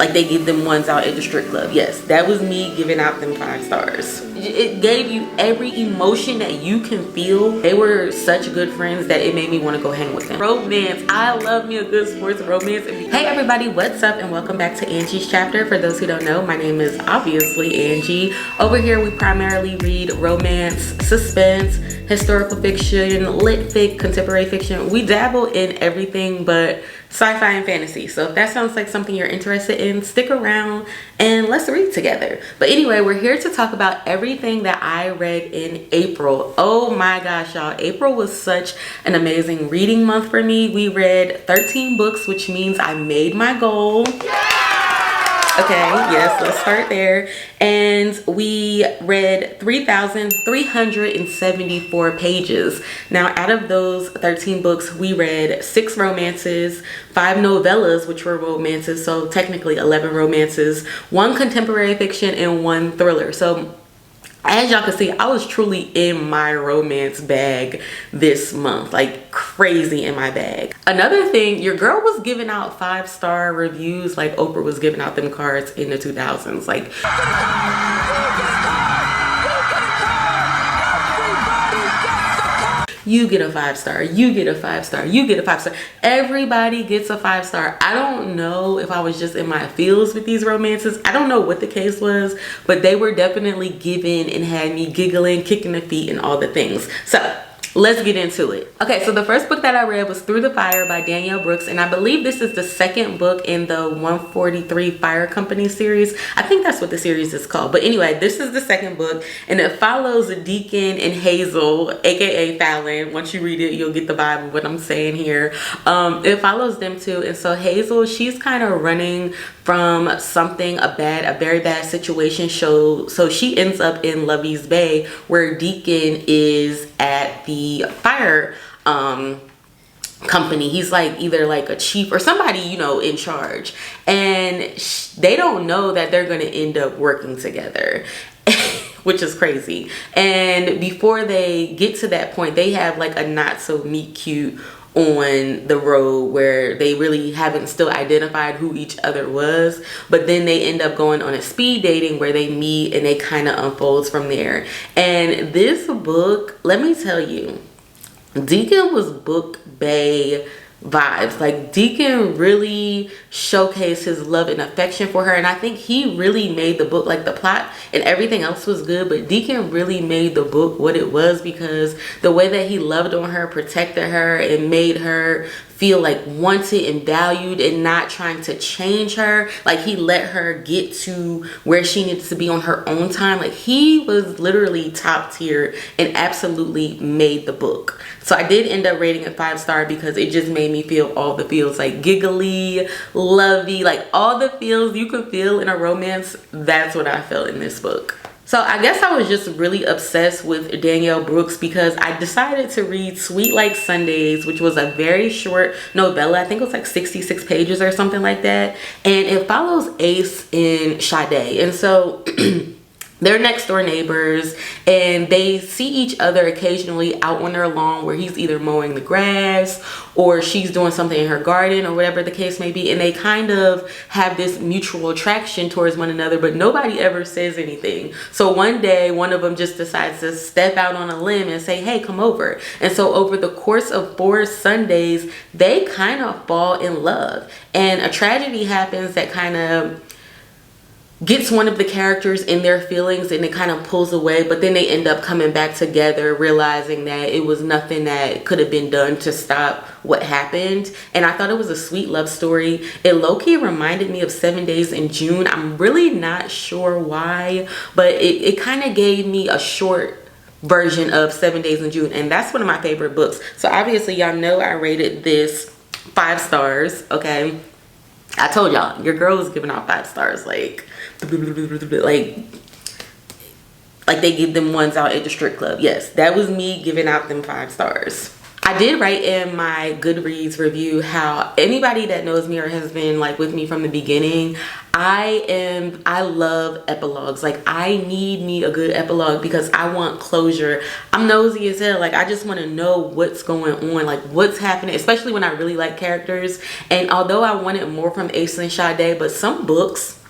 like they give them ones out at the strip club. Yes, that was me giving out them 5 stars. It gave you every emotion that you can feel. They were such good friends that it made me want to go hang with them. Romance. I love me a good sports romance. Hey everybody, what's up and welcome back to Angie's Chapter. For those who don't know, my name is obviously Angie. Over here we primarily read romance, suspense, historical fiction, lit fic, contemporary fiction. We dabble in everything but sci-fi and fantasy. So if that sounds like something you're interested in, stick around and let's read together. But anyway, we're here to talk about everything that I read in April. Oh my gosh, y'all. April was such an amazing reading month for me. We read 13 books, which means I made my goal. Okay, yes, let's start there. And we read 3,374 pages. Now, out of those 13 books, we read 6 romances, 5 novellas, which were romances, so technically 11 romances, 1 contemporary fiction, and 1 thriller. So as y'all can see, I was truly in my romance bag this month, like crazy in my bag. Another thing, your girl was giving out 5-star reviews like Oprah was giving out them cards in the 2000s. Like, you get a 5-star, you get a 5-star, you get a 5-star. Everybody gets a 5-star. I don't know if I was just in my feels with these romances. I don't know what the case was, but they were definitely given and had me giggling, kicking the feet, and all the things. So let's get into it. Okay, so the first book that I read was Through the Fire by Danielle Brooks, and I believe this is the second book in the 143 Fire Company series. I think that's what the series is called. But anyway, this is the second book, and it follows Deacon and Hazel, aka Fallon. Once you read it, you'll get the vibe of what I'm saying here. It follows them too, and so Hazel, she's kind of running from something, a very bad situation. So she ends up in Lovey's Bay, where Deacon is at the fire company. He's like either like a chief or somebody, you know, in charge, and they don't know that they're going to end up working together. Which is crazy. And before they get to that point, they have like a not so meet cute on the road where they really haven't still identified who each other was, but then they end up going on a speed dating where they meet and it kind of unfolds from there. And this book, let me tell you, Deacon was book bae vibes. Like, Deacon really showcased his love and affection for her, and I think he really made the book, like the plot and everything else was good, but Deacon really made the book what it was, because the way that he loved on her, protected her, and made her feel like wanted and valued and not trying to change her. Like, he let her get to where she needs to be on her own time. Like, he was literally top tier and absolutely made the book. So I did end up rating it 5-star because it just made me feel all the feels, like giggly, lovey, like all the feels you could feel in a romance. That's what I felt in this book. So I guess I was just really obsessed with Danielle Brooks because I decided to read Sweet Like Sundays, which was a very short novella. I think it was like 66 pages or something like that. And it follows Ace and Sade. And so they're next door neighbors, and they see each other occasionally out on their lawn where he's either mowing the grass or she's doing something in her garden or whatever the case may be. And they kind of have this mutual attraction towards one another, but nobody ever says anything. So one day, one of them just decides to step out on a limb and say, hey, come over. And so over the course of 4 Sundays, they kind of fall in love. And a tragedy happens that kind of gets one of the characters in their feelings, and it kind of pulls away, but then they end up coming back together, realizing that it was nothing that could have been done to stop what happened. And I thought it was a sweet love story. It low-key reminded me of 7 Days in June. I'm really not sure why, but it kind of gave me a short version of 7 Days in June, and that's one of my favorite books. So obviously y'all know I rated this 5 stars. Okay, I told y'all your girl was giving out 5 stars, like they give them ones out at the strip club. Yes, that was me giving out them 5 stars. I did write in my Goodreads review how anybody that knows me or has been like with me from the beginning, I love epilogues. Like, I need me a good epilogue because I want closure. I'm nosy as hell. Like, I just want to know what's going on, like what's happening, especially when I really like characters. And although I wanted more from Ace and Sade, but some books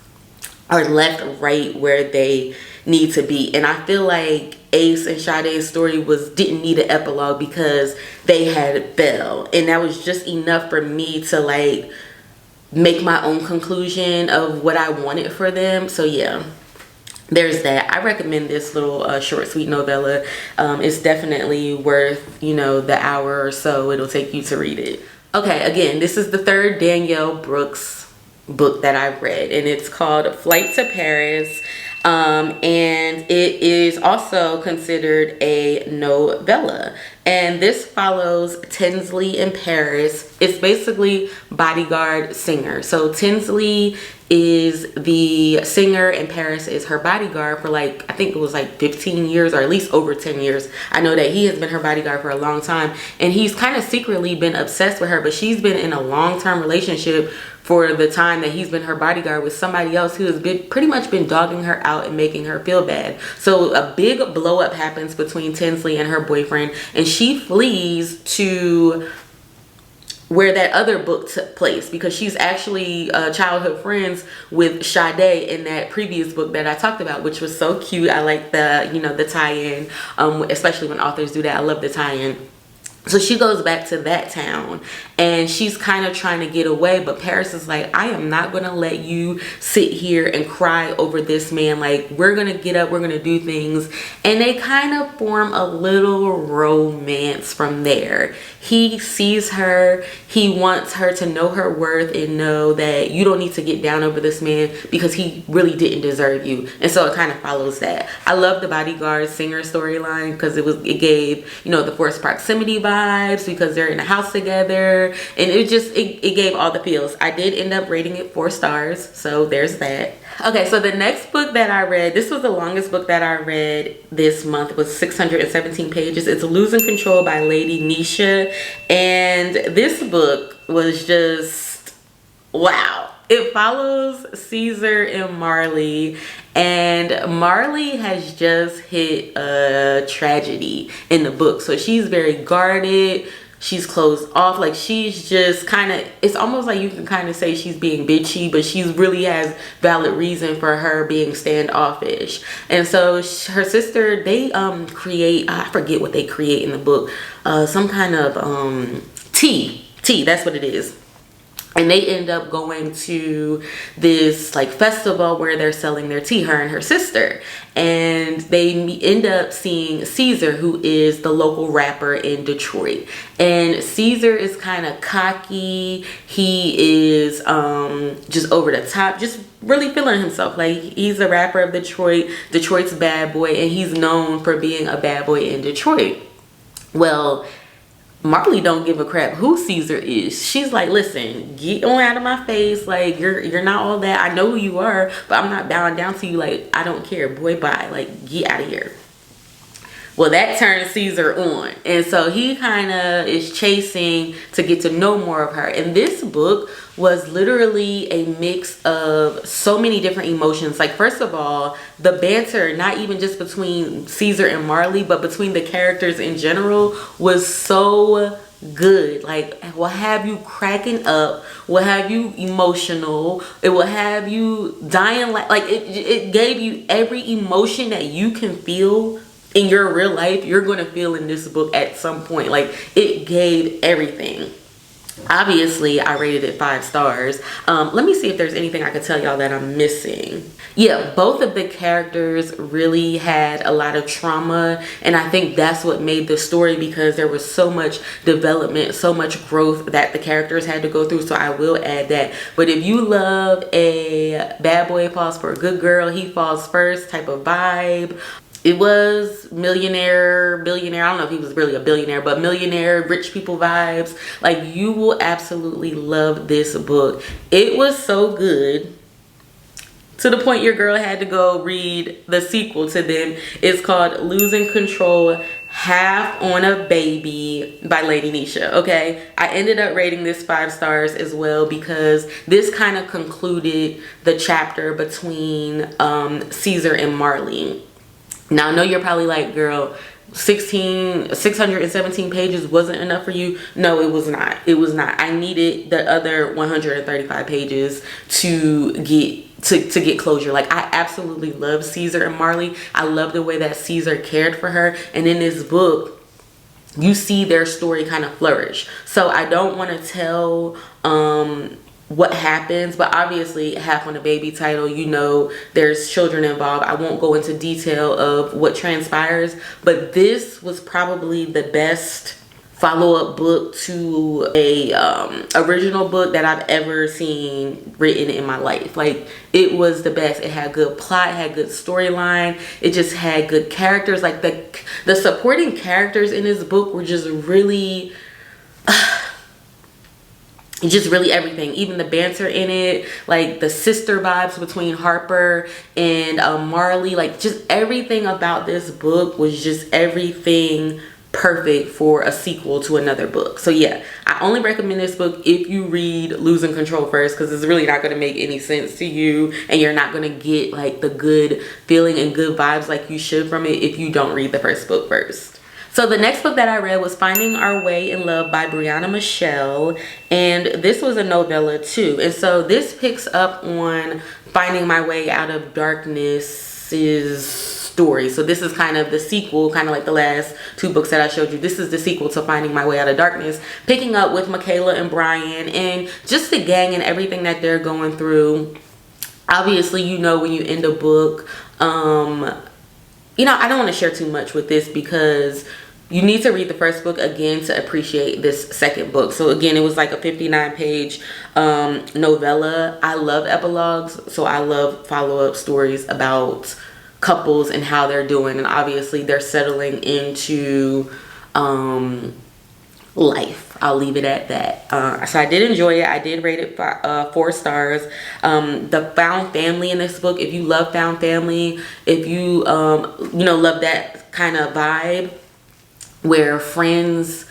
are left right where they need to be. And I feel like Ace and Sade's story didn't need an epilogue because they had Belle, and that was just enough for me to like make my own conclusion of what I wanted for them. So yeah, there's that. I recommend this little short sweet novella. It's definitely worth, you know, the hour or so it'll take you to read it. Okay, again, this is the third Danielle Brooks book that I've read, and it's called Flight to Paris. And it is also considered a novella, and this follows Tinsley in Paris. It's basically bodyguard singer. So Tinsley is the singer and Paris is her bodyguard for like, I think it was like 15 years or at least over 10 years. I know that he has been her bodyguard for a long time, and he's kind of secretly been obsessed with her, but she's been in a long-term relationship for the time that he's been her bodyguard with somebody else who has pretty much been dogging her out and making her feel bad. So a big blow up happens between Tinsley and her boyfriend, and she flees to where that other book took place because she's actually childhood friends with Sade in that previous book that I talked about, which was so cute. I like the, you know, the tie-in, especially when authors do that. I love the tie-in. So she goes back to that town and she's kind of trying to get away, but Paris is like, I am not going to let you sit here and cry over this man. Like, we're going to get up, we're going to do things. And they kind of form a little romance from there. He sees her, he wants her to know her worth and know that you don't need to get down over this man because he really didn't deserve you. And so it kind of follows that. I love the bodyguard singer storyline because it gave, you know, the forced proximity vibes because they're in a house together, and it gave all the feels. I did end up rating it 4 stars, so there's that. Okay, so the next book that I read, this was the longest book that I read this month, was 617 pages. It's Losing Control by Lady Nisha, and this book was just wow. It follows Caesar and Marley, and Marley has just hit a tragedy in the book. So she's very guarded, she's closed off, like she's just kind of, it's almost like you can kind of say she's being bitchy, but she really has valid reason for her being standoffish. And so her sister, they create, I forget what they create in the book, some kind of tea, that's what it is. And they end up going to this like festival where they're selling their tea, her and her sister. And they end up seeing Caesar, who is the local rapper in Detroit. And Caesar is kind of cocky. He is just over the top, just really feeling himself. Like, he's a rapper of Detroit, Detroit's bad boy, and he's known for being a bad boy in Detroit. Well, Marley don't give a crap who Caesar is. She's like, listen, get on out of my face. Like, you're not all that. I know who you are, but I'm not bowing down to you. Like, I don't care. Boy, bye. Like, get out of here. Well, that turns Caesar on. And so he kind of is chasing to get to know more of her. And this book was literally a mix of so many different emotions. Like, first of all, the banter, not even just between Caesar and Marley, but between the characters in general, was so good. Like, it will have you cracking up, will have you emotional, it will have you dying. Like it gave you every emotion that you can feel in your real life. You're going to feel in this book at some point. Like, it gave everything. Obviously, I rated it 5 stars. Let me see if there's anything I could tell y'all that I'm missing. Yeah, both of the characters really had a lot of trauma, and I think that's what made the story, because there was so much development, so much growth that the characters had to go through. So I will add that. But if you love a bad boy falls for a good girl, he falls first type of vibe, it was millionaire, billionaire, I don't know if he was really a billionaire, but millionaire, rich people vibes. Like, you will absolutely love this book. It was so good to the point your girl had to go read the sequel to them. It's called Losing Control Half on a Baby by Lady Nisha. Okay, I ended up rating this 5 stars as well because this kind of concluded the chapter between Caesar and Marley. Now I know you're probably like, girl, 617 pages wasn't enough for you. No, it was not. It was not. I needed the other 135 pages to get closure. Like, I absolutely love Caesar and Marley. I love the way that Caesar cared for her, and in this book you see their story kind of flourish. So I don't want to tell what happens, but obviously Half on a Baby title, you know, there's children involved. I won't go into detail of what transpires, but this was probably the best follow-up book to a original book that I've ever seen written in my life. Like, it was the best. It had good plot, it had good storyline, it just had good characters. Like, the supporting characters in this book were just really everything. Even the banter in it, like the sister vibes between Harper and Marley, like just everything about this book was just everything perfect for a sequel to another book. So yeah, I only recommend this book if you read Losing Control first, because it's really not going to make any sense to you, and you're not going to get like the good feeling and good vibes like you should from it if you don't read the first book first. So the next book that I read was Finding Our Way in Love by Brianna Michelle, and this was a novella too. And so this picks up on Finding My Way Out of Darkness's story. So this is kind of the sequel, kind of like the last 2 books that I showed you. This is the sequel to Finding My Way Out of Darkness, picking up with Michaela and Brian and just the gang and everything that they're going through. Obviously, you know, when you end a book, you know, I don't want to share too much with this because you need to read the first book again to appreciate this second book. So again, it was like a 59-page novella. I love epilogues, so I love follow-up stories about couples and how they're doing, and obviously they're settling into life. I'll leave it at that. So I did enjoy it. I did rate it 4 stars. The found family in this book, if you love found family, if you you know, love that kind of vibe where friends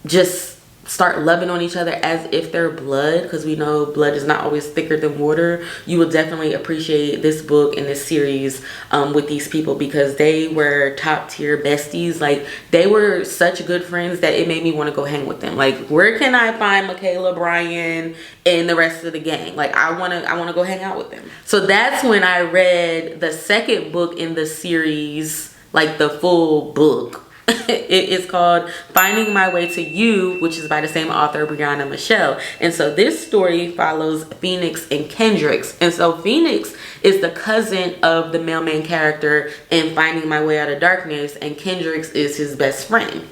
just start loving on each other as if they're blood, because we know blood is not always thicker than water, you will definitely appreciate this book and this series with these people, because they were top tier besties. Like, they were such good friends that it made me want to go hang with them. Like, where can I find Michaela, Brian, and the rest of the gang? Like, I want to go hang out with them. So that's when I read the second book in the series, like the full book. It is called Finding My Way to You, which is by the same author, Brianna Michelle. And so this story follows Phoenix and Kendricks. And so Phoenix is the cousin of the male main character in Finding My Way Out of Darkness, and Kendricks is his best friend.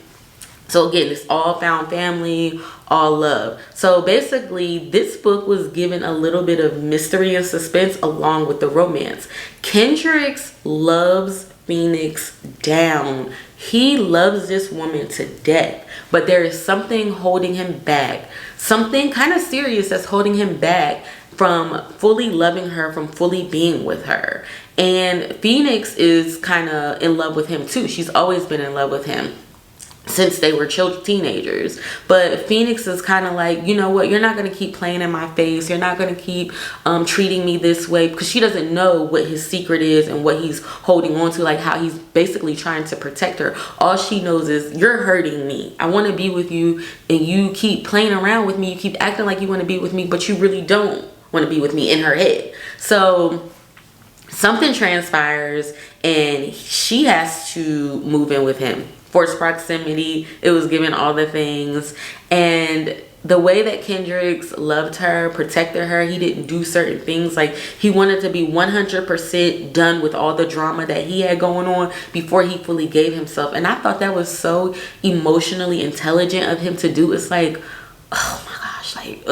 So again, it's all found family, all love. So basically, this book was given a little bit of mystery and suspense along with the romance. Kendricks loves Phoenix down. He loves this woman to death, but there is something holding him back. Something kind of serious that's holding him back from fully loving her, from fully being with her. And Phoenix is kind of in love with him too. She's always been in love with him since they were teenagers. But Phoenix is kind of like, you know what, you're not going to keep playing in my face, you're not going to keep treating me this way, because she doesn't know what his secret is and what he's holding on to, like how he's basically trying to protect her. All she knows is, you're hurting me, I want to be with you, and you keep playing around with me, you keep acting like you want to be with me, but you really don't want to be with me, in her head. So something transpires and she has to move in with him. Forced proximity, it was given all the things. And the way that Kendricks loved her, protected her, he didn't do certain things. Like, he wanted to be 100% done with all the drama that he had going on before he fully gave himself. And I thought that was so emotionally intelligent of him to do. It's like, oh my gosh, like,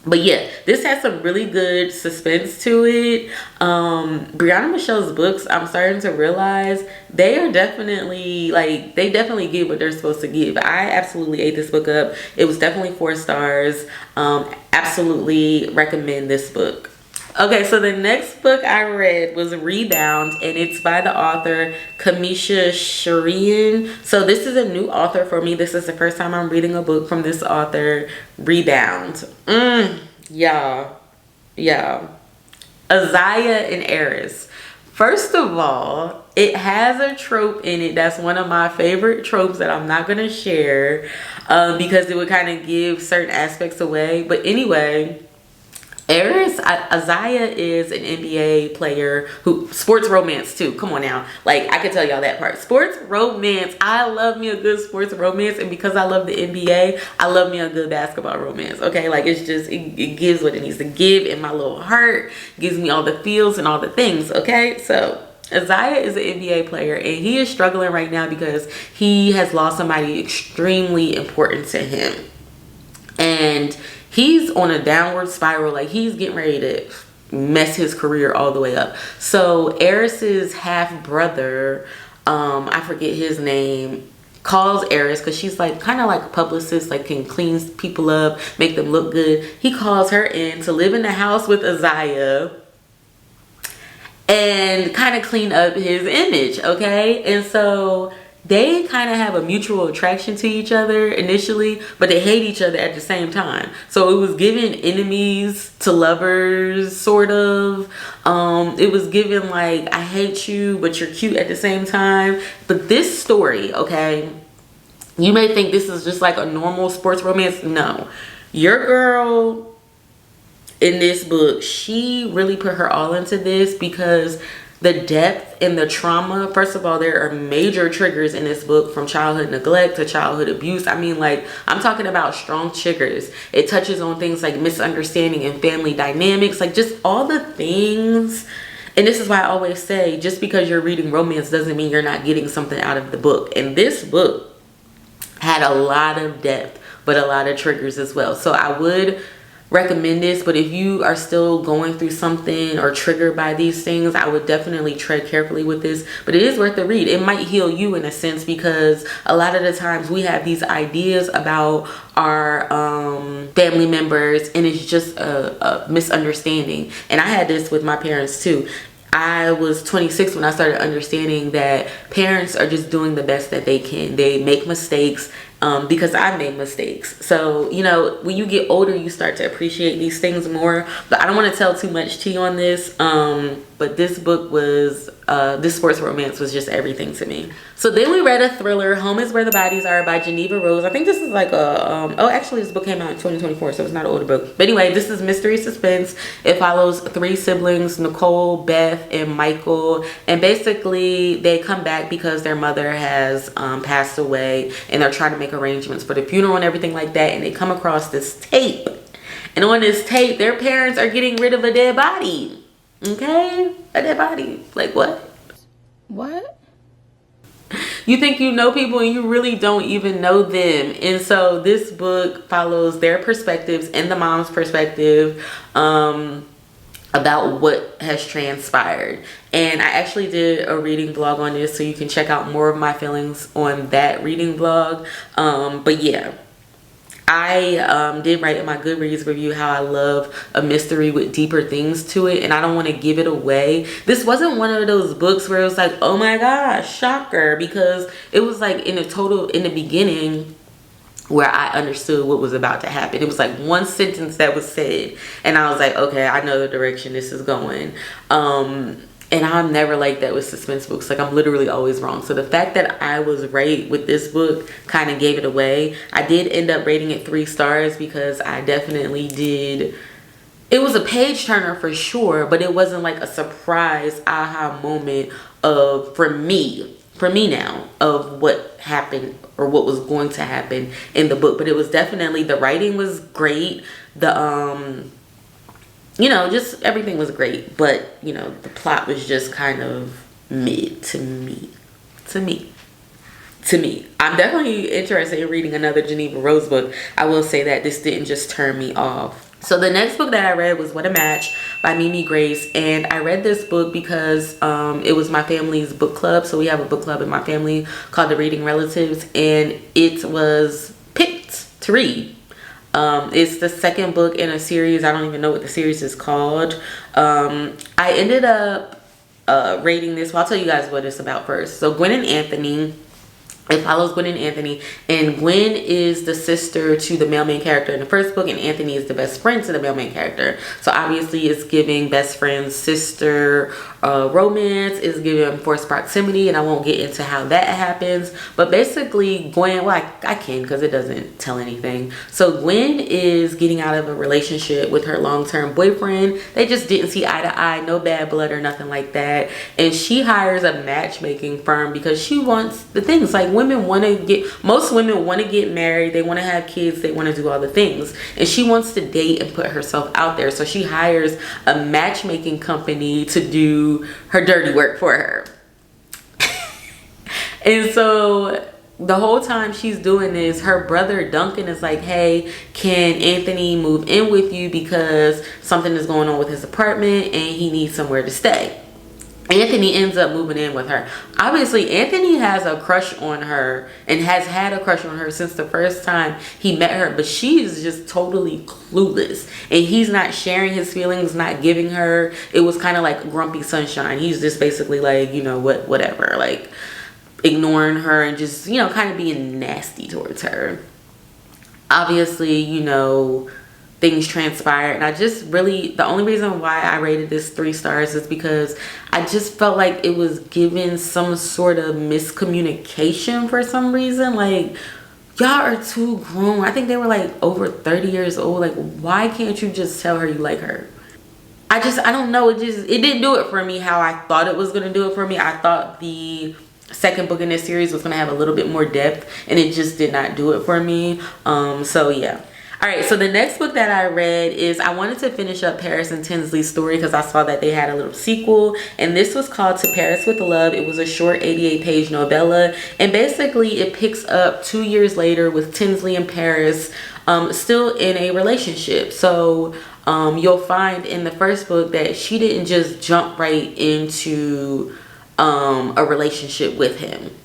But yeah, this has some really good suspense to it. Brianna Michelle's books, I'm starting to realize they are definitely, like, they definitely give what they're supposed to give. I absolutely ate this book up. It was definitely 4 stars. Absolutely recommend this book. Okay, so the next book I read was Rebound, and it's by the author Kamisha Sharian. So this is a new author for me. This is the first time I'm reading a book from this author. Rebound. Y'all. Isaiah and Eris. First of all, it has a trope in it that's one of my favorite tropes that I'm not going to share because it would kind of give certain aspects away. But anyway, Isaiah is an NBA player who sports romance too. Come on now, like I could tell y'all that part. Sports romance. I love me a good sports romance, and because I love the NBA, I love me a good basketball romance. Okay, like it's just it gives what it needs to give in my little heart. Gives me all the feels and all the things. Okay, so Isaiah is an NBA player, and he is struggling right now because he has lost somebody extremely important to him, and he's on a downward spiral. Like he's getting ready to mess his career all the way up. So Eris's half brother, I forget his name, calls Eris because she's like kind of like a publicist, like can clean people up, make them look good. He calls her in to live in the house with Isaiah and kind of clean up his image. Okay, and so they kind of have a mutual attraction to each other initially, but they hate each other at the same time. So it was giving enemies to lovers, sort of. It was given like, I hate you, but you're cute at the same time. But this story, okay, you may think this is just like a normal sports romance. No. Your girl in this book, she really put her all into this because the depth and the trauma. First of all, there are major triggers in this book, from childhood neglect to childhood abuse. I mean, like, I'm talking about strong triggers. It touches on things like misunderstanding and family dynamics, like just all the things. And this is why I always say, just because you're reading romance doesn't mean you're not getting something out of the book. And this book had a lot of depth, but a lot of triggers as well. So I would recommend this, but if you are still going through something or triggered by these things, I would definitely tread carefully with this. But it is worth the read. It might heal you in a sense, because a lot of the times we have these ideas about our family members, and it's just a misunderstanding. And I had this with my parents too. I was 26 when I started understanding that parents are just doing the best that they can. They make mistakes because I made mistakes. So, you know, when you get older, you start to appreciate these things more. But I don't want to tell too much tea on this. But this book was, this sports romance was just everything to me. So then we read a thriller, Home is Where the Bodies Are by Geneva Rose. I think this is like a, oh, actually this book came out in 2024, so it's not an older book. But anyway, this is mystery suspense. It follows 3 siblings, Nicole, Beth, and Michael. And basically they come back because their mother has passed away, and they're trying to make arrangements for the funeral and everything like that. And they come across this tape. And on this tape, their parents are getting rid of a dead body. Okay? A dead body. Like what? What? You think you know people and you really don't even know them. And so this book follows their perspectives and the mom's perspective about what has transpired. And I actually did a reading blog on this, so you can check out more of my feelings on that reading blog. But yeah, I did write in my Goodreads review how I love a mystery with deeper things to it, and I don't want to give it away. This wasn't one of those books where it was like, oh my gosh, shocker, because it was like in the beginning where I understood what was about to happen. It was like one sentence that was said, and I was like, okay, I know the direction this is going. And I'm never like that with suspense books. Like, I'm literally always wrong. So the fact that I was right with this book kind of gave it away. I did end up rating it 3 stars because I definitely did. It was a page turner for sure, but it wasn't like a surprise aha moment for me now, of what happened or what was going to happen in the book. But it was definitely, the writing was great. The you know, just everything was great, but you know, the plot was just kind of mid to me. I'm definitely interested in reading another Geneva Rose book. I will say that this didn't just turn me off. So the next book that I read was What a Match by Mimi Grace. And I read this book because it was my family's book club. So we have a book club in my family called the Reading Relatives, and it was picked to read. It's the second book in a series. I don't even know what the series is called. I ended up rating this. Well, I'll tell you guys what it's about first. So Gwen and Anthony. It follows Gwen and Anthony, and Gwen is the sister to the male main character in the first book, and Anthony is the best friend to the male main character. So obviously it's giving best friend sister romance, is giving forced proximity, and I won't get into how that happens. But basically Gwen, well, I can because it doesn't tell anything. So Gwen is getting out of a relationship with her long-term boyfriend. They just didn't see eye to eye, no bad blood or nothing like that. And she hires a matchmaking firm because she wants the things like most women want to get married, they want to have kids, they want to do all the things, and she wants to date and put herself out there. So she hires a matchmaking company to do her dirty work for her. And so the whole time she's doing this, her brother Duncan is like, hey, can Anthony move in with you because something is going on with his apartment and he needs somewhere to stay. Anthony ends up moving in with her. Obviously, Anthony has a crush on her and has had a crush on her since the first time he met her, but she is just totally clueless. And he's not sharing his feelings, not giving her. It was kind of like grumpy sunshine. He's just basically like, you know, whatever, like ignoring her and just, you know, kind of being nasty towards her. Obviously, you know, things transpired, and I just really, the only reason why I rated this 3 stars is because I just felt like it was given some sort of miscommunication for some reason. Like, y'all are too grown. I think they were like over 30 years old. Like, why can't you just tell her you like her? I don't know. It didn't do it for me how I thought it was gonna do it for me. I thought the second book in this series was gonna have a little bit more depth, and it just did not do it for me. So yeah. All right, so the next book that I read is, I wanted to finish up Paris and Tinsley's story because I saw that they had a little sequel, and this was called To Paris with Love. It was a short 88-page novella, and basically it picks up 2 years later with Tinsley and Paris still in a relationship. So you'll find in the first book that she didn't just jump right into a relationship with him.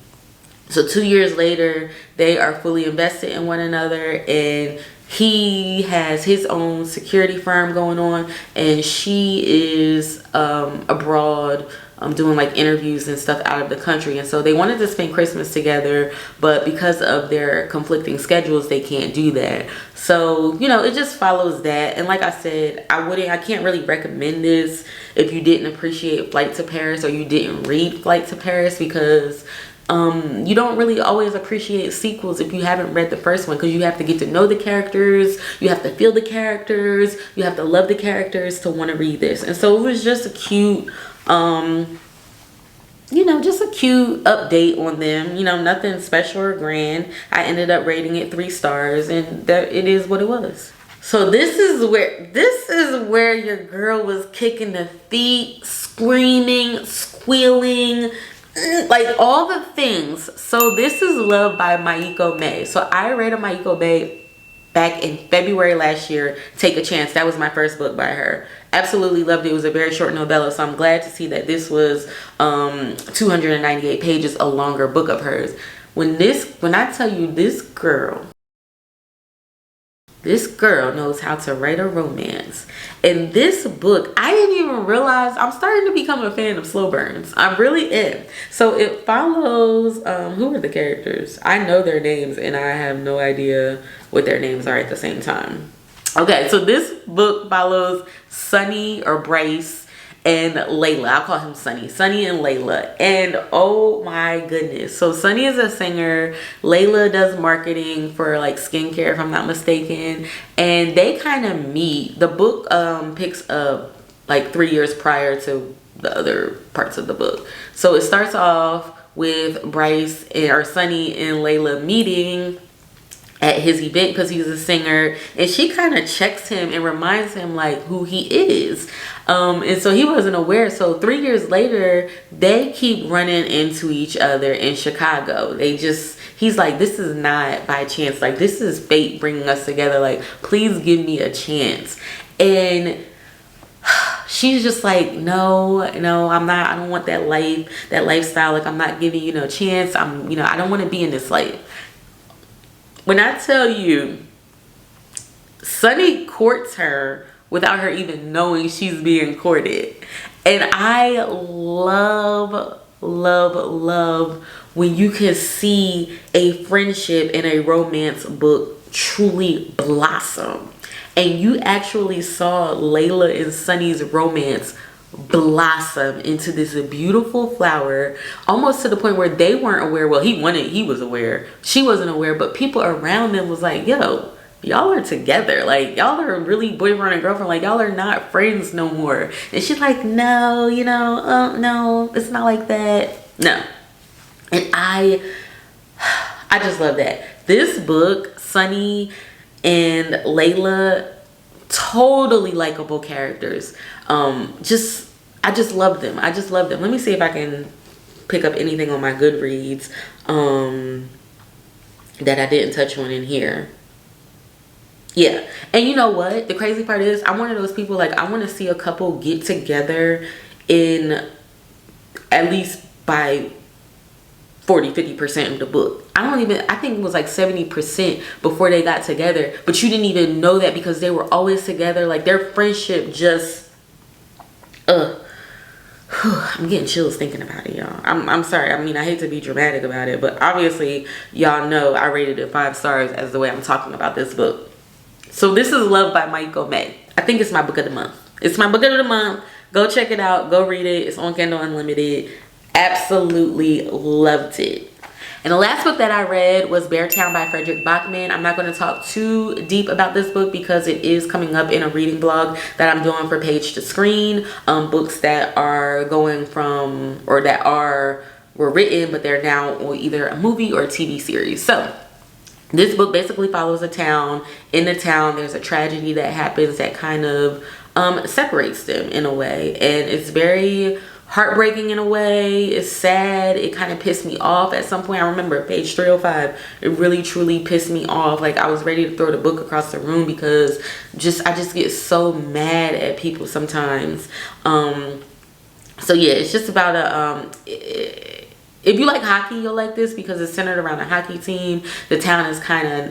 So 2 years later, they are fully invested in one another, and he has his own security firm going on, and she is abroad doing like interviews and stuff out of the country. And so they wanted to spend Christmas together, but because of their conflicting schedules, they can't do that. So, you know, it just follows that. And like I said, I can't really recommend this if you didn't appreciate Flight to Paris or you didn't read Flight to Paris, because you don't really always appreciate sequels if you haven't read the first one, because you have to get to know the characters, you have to feel the characters, you have to love the characters to want to read this. And so it was just a cute you know, just a cute update on them, you know, nothing special or grand. I ended up rating it 3 stars, and that it is what it was. So this is where your girl was kicking the feet, screaming, squealing, like all the things. So this is Love by Maiko May. So I read a Maiko May back in February last year, Take a Chance. That was my first book by her. Absolutely loved it. It was a very short novella, so I'm glad to see that this was 298 pages, a longer book of hers. When I tell you, this girl knows how to write a romance. And this book, I didn't even realize, I'm starting to become a fan of slow burns. I really am. So it follows, who are the characters? I know their names and I have no idea what their names are at the same time. Okay, so this book follows Sunny or Bryce and Layla. I'll call him Sunny. Sunny and Layla. And oh my goodness. So Sunny is a singer. Layla does marketing for like skincare, if I'm not mistaken. And they kind of meet. The book picks up like 3 years prior to the other parts of the book. So it starts off with Sunny and Layla meeting at his event because he's a singer, and she kind of checks him and reminds him like who he is, and so he wasn't aware. So 3 years later, they keep running into each other in Chicago. He's like, this is not by chance, like this is fate bringing us together, like please give me a chance. And she's just like, no, I'm not, I don't want that lifestyle, like I'm not giving you no chance. I don't want to be in this life. When I tell you, Sunny courts her without her even knowing she's being courted. And I love, love, love when you can see a friendship in a romance book truly blossom. And you actually saw Layla and Sunny's romance blossom into this beautiful flower, almost to the point where they weren't aware. Well, he was aware, she wasn't aware, but people around them was like, yo, y'all are together, like y'all are really boyfriend and girlfriend, like y'all are not friends no more. And she's like, no, you know, no, it's not like that, no. And I just love that. This book, Sunny and Layla, totally likable characters. I just love them. I just love them. Let me see if I can pick up anything on my Goodreads that I didn't touch on in here. Yeah. And you know what? The crazy part is, I'm one of those people, like, I want to see a couple get together in at least by 40-50% of the book. I think it was like 70% before they got together, but you didn't even know that because they were always together. Like, their friendship just I'm getting chills thinking about it, y'all. I'm sorry. I mean, I hate to be dramatic about it, but obviously y'all know I rated it 5 stars as the way I'm talking about this book. So this is Love by Michael May. I think it's my book of the month. It's my book of the month. Go check it out. Go read it. It's on Kindle Unlimited. Absolutely loved it. And the last book that I read was Beartown by Frederick Bachman. I'm not going to talk too deep about this book because it is coming up in a reading blog that I'm doing for Page to Screen. Books that are going from, or that were written, but they're now on either a movie or a TV series. So this book basically follows a town. In the town, there's a tragedy that happens that kind of separates them in a way. And it's very heartbreaking in a way. It's sad. It kind of pissed me off at some point. I remember page 305, it really truly pissed me off. Like, I was ready to throw the book across the room because I just get so mad at people sometimes. So yeah, it's just about if you like hockey, you'll like this because it's centered around a hockey team. The town is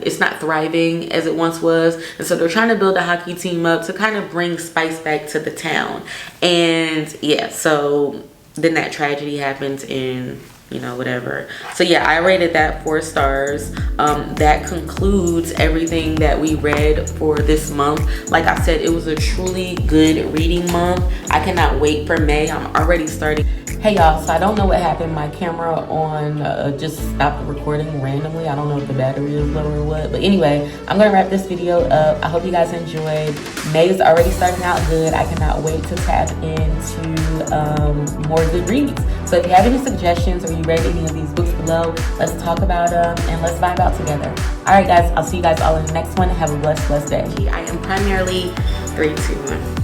it's not thriving as it once was. And so they're trying to build a hockey team up to kind of bring spice back to the town. And yeah, so then that tragedy happens and, you know, whatever. So yeah, I rated that 4 stars. That concludes everything that we read for this month. Like I said, it was a truly good reading month. I cannot wait for May. I'm already starting. Hey y'all, so I don't know what happened. My camera on just stopped recording randomly. I don't know if the battery is low or what. But anyway, I'm going to wrap this video up. I hope you guys enjoyed. May is already starting out good. I cannot wait to tap into more good reads. So if you have any suggestions or you read any of these books below, let's talk about them and let's vibe out together. All right, guys, I'll see you guys all in the next one. Have a blessed day. I am primarily 3, 2, 1.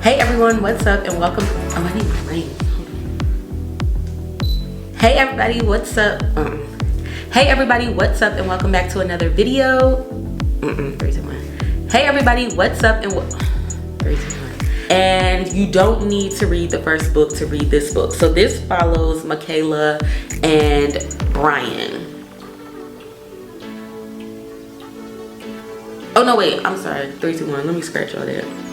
Hey everyone, what's up and welcome. Oh, I need my ring. Hey everybody, what's up? Hey everybody, what's up and welcome back to another video. 3, 2, 1. Hey everybody, what's up and 3, 2, 1. And you don't need to read the first book to read this book. So this follows Michaela and Brian. Oh no, wait, I'm sorry. 3, 2, 1. Let me scratch all that.